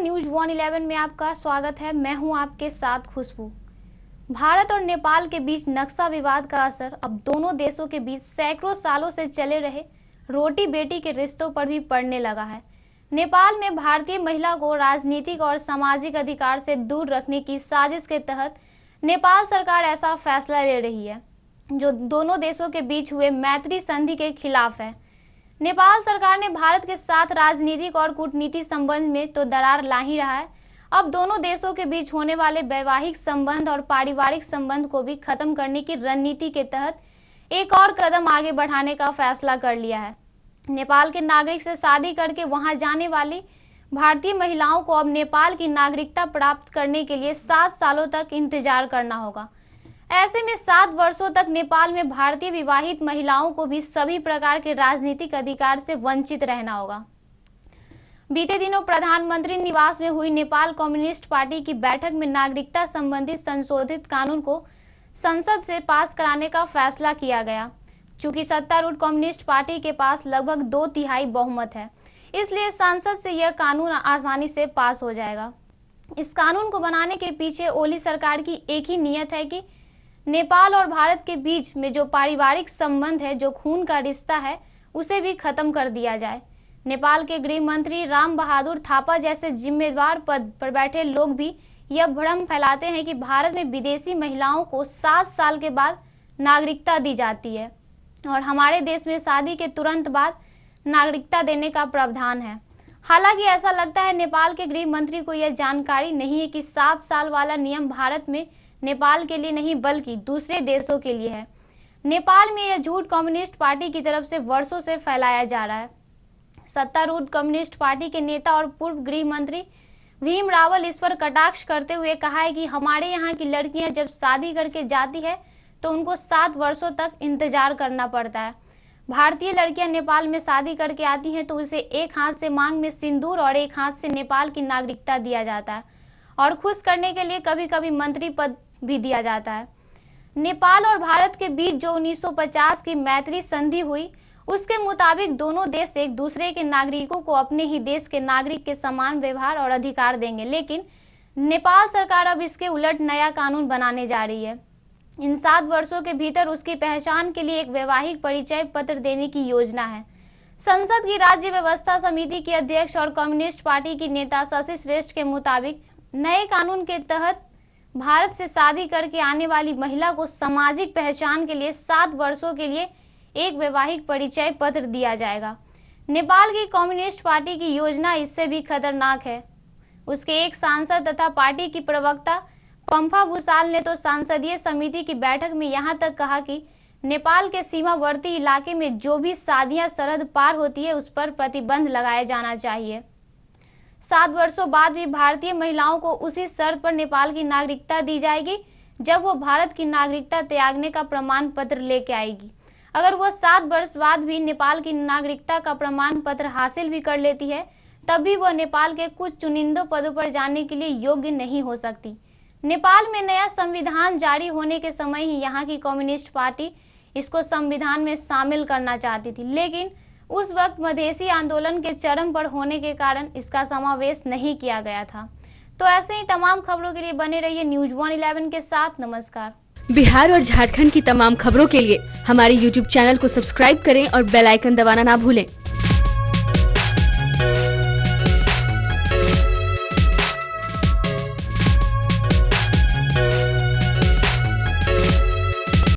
News 111 में आपका स्वागत है। मैं हूं आपके साथ खुशबू। भारत और नेपाल के बीच नक्शा विवाद का असर अब दोनों देशों के बीच सैकड़ों सालों से चले रहे रोटी बेटी के रिश्तों पर भी पड़ने लगा है। नेपाल में भारतीय महिला को राजनीतिक और सामाजिक अधिकार से दूर रखने की साजिश के तहत नेपाल सरकार ऐसा फैसला ले रही है जो दोनों देशों के बीच हुए मैत्री संधि के खिलाफ है। नेपाल सरकार ने भारत के साथ राजनीतिक और कूटनीतिक संबंध में तो दरार ला ही रहा है, अब दोनों देशों के बीच होने वाले वैवाहिक संबंध और पारिवारिक संबंध को भी खत्म करने की रणनीति के तहत एक और कदम आगे बढ़ाने का फैसला कर लिया है। नेपाल के नागरिक से शादी करके वहां जाने वाली भारतीय महिलाओं को अब नेपाल की नागरिकता प्राप्त करने के लिए 7 सालों तक इंतजार करना होगा। ऐसे में 7 वर्षों तक नेपाल में भारतीय विवाहित महिलाओं को भी सभी प्रकार के राजनीतिक अधिकार से वंचित रहना होगा। बीते दिनों प्रधानमंत्री निवास में हुई नेपाल कम्युनिस्ट पार्टी की बैठक में नागरिकता संबंधित संशोधित कानून को संसद से पास कराने का फैसला किया गया। चूंकि सत्तारूढ़ कम्युनिस्ट पार्टी के पास लगभग 2/3 बहुमत है, इसलिए संसद से यह कानून आसानी से पास हो जाएगा। इस कानून को बनाने के पीछे ओली सरकार की एक ही नियत है कि नेपाल और भारत के बीच में जो पारिवारिक संबंध है, जो खून का रिश्ता है, उसे भी खत्म कर दिया जाए। नेपाल के गृह मंत्री राम बहादुर थापा जैसे जिम्मेदार पद पर बैठे लोग भी यह भ्रम फैलाते हैं कि भारत में विदेशी महिलाओं को 7 साल के बाद नागरिकता दी जाती है और हमारे देश में शादी के तुरंत बाद नागरिकता देने का प्रावधान है। हालांकि ऐसा लगता है नेपाल के गृह मंत्री को यह जानकारी नहीं है कि 7 साल वाला नियम भारत में नेपाल के लिए नहीं बल्कि दूसरे देशों के लिए है। नेपाल में यह झूठ कम्युनिस्ट पार्टी की तरफ से वर्षों से फैलाया जा रहा है। सत्तारूढ़ कम्युनिस्ट पार्टी के नेता और पूर्व गृह मंत्री भीम रावल इस पर कटाक्ष करते हुए कहा है कि हमारे यहाँ की लड़कियां जब शादी करके जाती है तो उनको 7 वर्षों तक इंतजार करना पड़ता है। भारतीय लड़कियां नेपाल में शादी करके आती हैं तो उसे एक हाथ से मांग में सिंदूर और एक हाथ से नेपाल की नागरिकता दिया जाता है और खुश करने के लिए कभी कभी मंत्री पद भी दिया जाता है। नेपाल और भारत के बीच जो 1950 की मैत्री संधि हुई, उसके मुताबिक दोनों देश एक दूसरे के नागरिकों को अपने ही देश के नागरिक के समान व्यवहार और अधिकार देंगे, लेकिन नेपाल सरकार अब इसके उलट नया कानून बनाने जा रही है। इन 7 वर्षों के भीतर उसकी पहचान के लिए एक वैवाहिक परिचय पत्र देने की योजना है। संसद की राज्य व्यवस्था समिति की अध्यक्ष और कम्युनिस्ट पार्टी की नेता शशि श्रेष्ठ के मुताबिक नए कानून के तहत भारत से शादी करके आने वाली महिला को सामाजिक पहचान के लिए 7 वर्षों के लिए एक वैवाहिक परिचय पत्र दिया जाएगा। नेपाल की कम्युनिस्ट पार्टी की योजना इससे भी खतरनाक है। उसके एक सांसद तथा पार्टी की प्रवक्ता पंफा भूसाल ने तो संसदीय समिति की बैठक में यहां तक कहा कि नेपाल के सीमावर्ती इलाके में जो भी शादियां सरहद पार होती है उस पर प्रतिबंध लगाया जाना चाहिए। 7 वर्षों बाद भी भारतीय महिलाओं को उसी शर्त पर नेपाल की नागरिकता दी जाएगी जब वो भारत की नागरिकता त्यागने का प्रमाण पत्र लेके आएगी। अगर वो 7 वर्ष बाद भी नेपाल की नागरिकता का प्रमाण पत्र हासिल भी कर लेती है, तब भी वह नेपाल के कुछ चुनिंदा पदों पर जाने के लिए योग्य नहीं हो सकती। नेपाल में नया संविधान जारी होने के समय ही यहाँ की कम्युनिस्ट पार्टी इसको संविधान में शामिल करना चाहती थी, लेकिन उस वक्त मधेसी आंदोलन के चरम पर होने के कारण इसका समावेश नहीं किया गया था। तो ऐसे ही तमाम खबरों के लिए बने रहिए न्यूज 111 के साथ। नमस्कार। बिहार और झारखंड की तमाम खबरों के लिए हमारे YouTube चैनल को सब्सक्राइब करें और बेल आइकन दबाना ना भूलें।